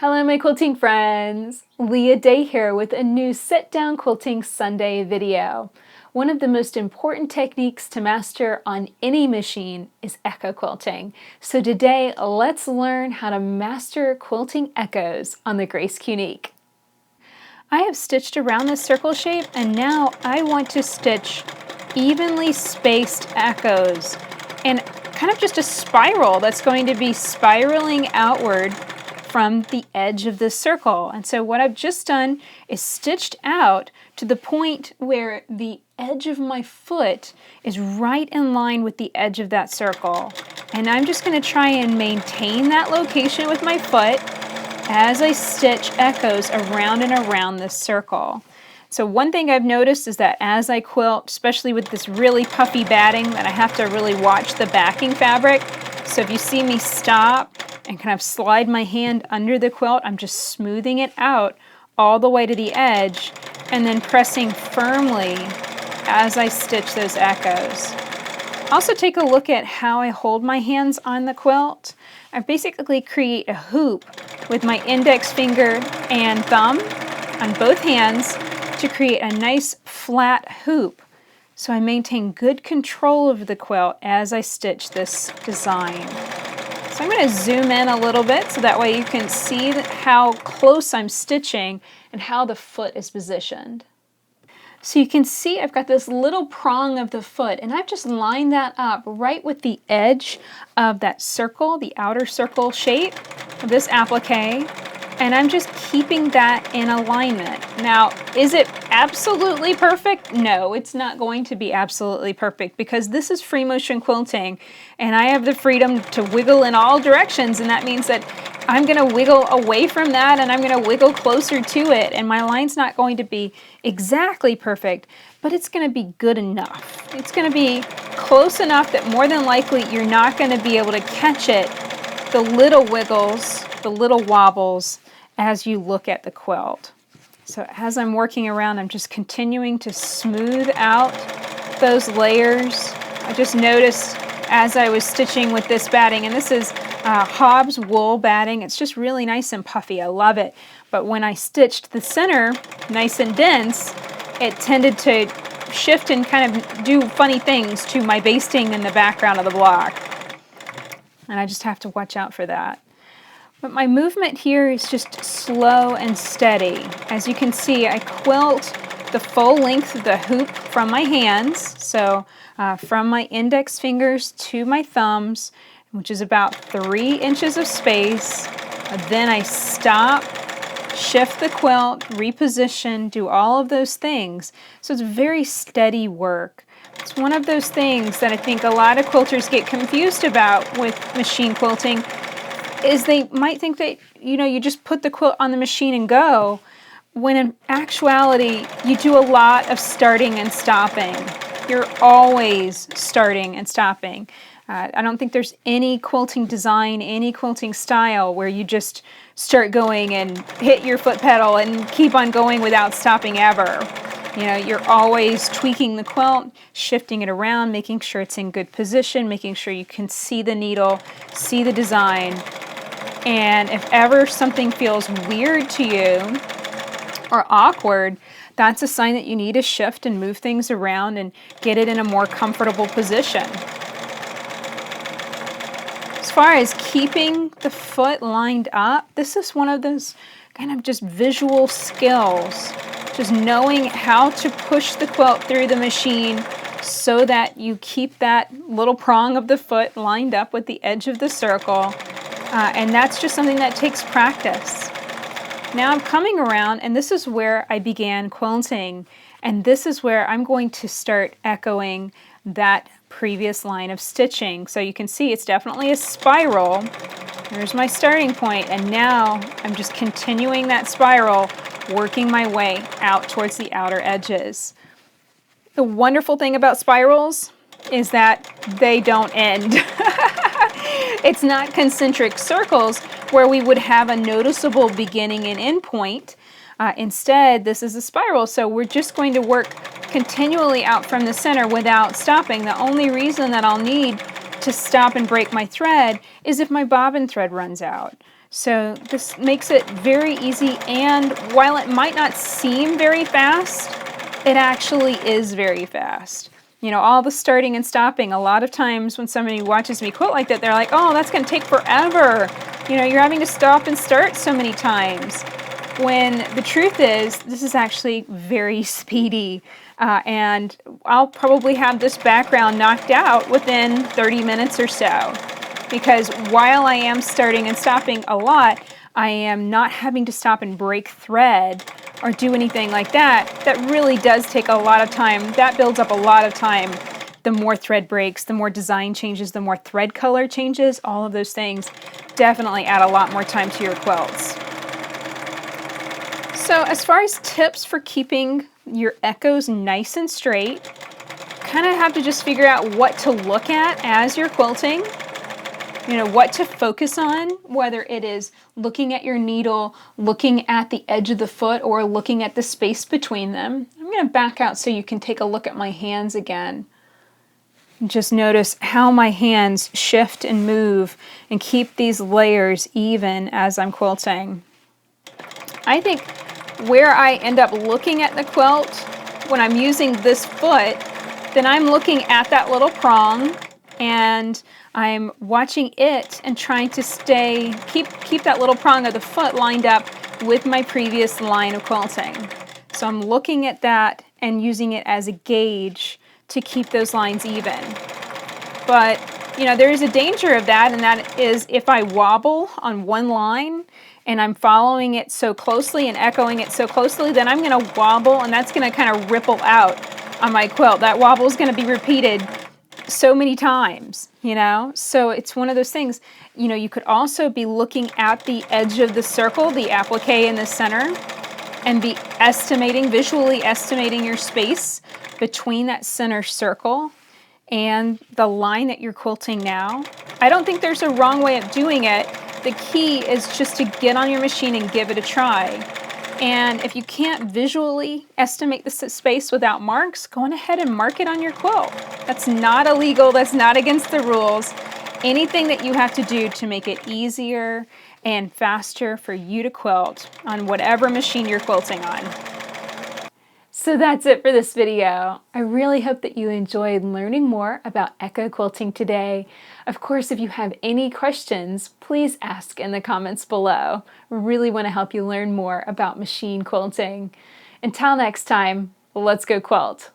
Hello my quilting friends! Leah Day here with a new Sit-Down Quilting Sunday video. One of the most important techniques to master on any machine is echo quilting. So today let's learn how to master quilting echoes on the Grace Qnique. I have stitched around this circle shape and now I want to stitch evenly spaced echoes and kind of just a spiral that's going to be spiraling outward from the edge of this circle. And so what I've just done is stitched out to the point where the edge of my foot is right in line with the edge of that circle. And I'm just going to try and maintain that location with my foot as I stitch echoes around and around this circle. So one thing I've noticed is that as I quilt, especially with this really puffy batting, that I have to really watch the backing fabric. So if you see me stop and kind of slide my hand under the quilt, I'm just smoothing it out all the way to the edge and then pressing firmly as I stitch those echoes. Also take a look at how I hold my hands on the quilt. I basically create a hoop with my index finger and thumb on both hands to create a nice flat hoop. So I maintain good control of the quilt as I stitch this design. So I'm going to zoom in a little bit so that way you can see how close I'm stitching and how the foot is positioned. So you can see I've got this little prong of the foot and I've just lined that up right with the edge of that circle, the outer circle shape of this applique. And I'm just keeping that in alignment. Now, is it absolutely perfect? No, it's not going to be absolutely perfect because this is free motion quilting and I have the freedom to wiggle in all directions, and that means that I'm going to wiggle away from that and I'm going to wiggle closer to it, and my line's not going to be exactly perfect, but it's going to be good enough. It's going to be close enough that more than likely you're not going to be able to catch it, the little wiggles, the little wobbles, as you look at the quilt. So as I'm working around, I'm just continuing to smooth out those layers. I just noticed as I was stitching with this batting, and this is Hobbs wool batting. It's just really nice and puffy. I love it. But when I stitched the center nice and dense, it tended to shift and kind of do funny things to my basting in the background of the block. And I just have to watch out for that. But my movement here is just slow and steady. As you can see, I quilt the full length of the hoop from my hands, so from my index fingers to my thumbs, which is about 3 inches of space. Then I stop, shift the quilt, reposition, do all of those things. So it's very steady work. It's one of those things that I think a lot of quilters get confused about with machine quilting, is they might think that, you just put the quilt on the machine and go, when in actuality, you do a lot of starting and stopping. You're always starting and stopping. I don't think there's any quilting design, any quilting style where you just start going and hit your foot pedal and keep on going without stopping ever. You're always tweaking the quilt, shifting it around, making sure it's in good position, making sure you can see the needle, see the design. And if ever something feels weird to you or awkward, that's a sign that you need to shift and move things around and get it in a more comfortable position. As far as keeping the foot lined up, this is one of those kind of just visual skills. Just knowing how to push the quilt through the machine so that you keep that little prong of the foot lined up with the edge of the circle. And that's just something that takes practice. Now I'm coming around, and this is where I began quilting, and this is where I'm going to start echoing that previous line of stitching. So you can see it's definitely a spiral. Here's my starting point, and now I'm just continuing that spiral, working my way out towards the outer edges. The wonderful thing about spirals is that they don't end. It's not concentric circles where we would have a noticeable beginning and end point. Instead, this is a spiral, so we're just going to work continually out from the center without stopping. The only reason that I'll need to stop and break my thread is if my bobbin thread runs out. So this makes it very easy, and while it might not seem very fast, it actually is very fast. You know, all the starting and stopping, a lot of times when somebody watches me quilt like that, they're like, oh, that's going to take forever. You know, you're having to stop and start so many times. When the truth is, this is actually very speedy. And I'll probably have this background knocked out within 30 minutes or so. Because while I am starting and stopping a lot, I am not having to stop and break thread or do anything like that. That really does take a lot of time. That builds up a lot of time. The more thread breaks, the more design changes, the more thread color changes, all of those things definitely add a lot more time to your quilts. So as far as tips for keeping your echoes nice and straight, kind of have to just figure out what to look at as you're quilting. You know, what to focus on, whether it is looking at your needle, looking at the edge of the foot, or looking at the space between them. I'm going to back out so you can take a look at my hands again. Just notice how my hands shift and move and keep these layers even as I'm quilting. I think where I end up looking at the quilt when I'm using this foot, then I'm looking at that little prong and I'm watching it and trying to keep that little prong of the foot lined up with my previous line of quilting. So I'm looking at that and using it as a gauge to keep those lines even. But, you know, there is a danger of that, and that is if I wobble on one line and I'm following it so closely and echoing it so closely, then I'm going to wobble, and that's going to kind of ripple out on my quilt. That wobble is going to be repeated so many times, you know? So it's one of those things. You know, you could also be looking at the edge of the circle, the applique in the center, and be visually estimating your space between that center circle and the line that you're quilting now. I don't think there's a wrong way of doing it. The key is just to get on your machine and give it a try. And if you can't visually estimate the space without marks, go on ahead and mark it on your quilt. That's not illegal, that's not against the rules. Anything that you have to do to make it easier and faster for you to quilt on whatever machine you're quilting on. So that's it for this video. I really hope that you enjoyed learning more about echo quilting today. Of course, if you have any questions, please ask in the comments below. We really want to help you learn more about machine quilting. Until next time, let's go quilt.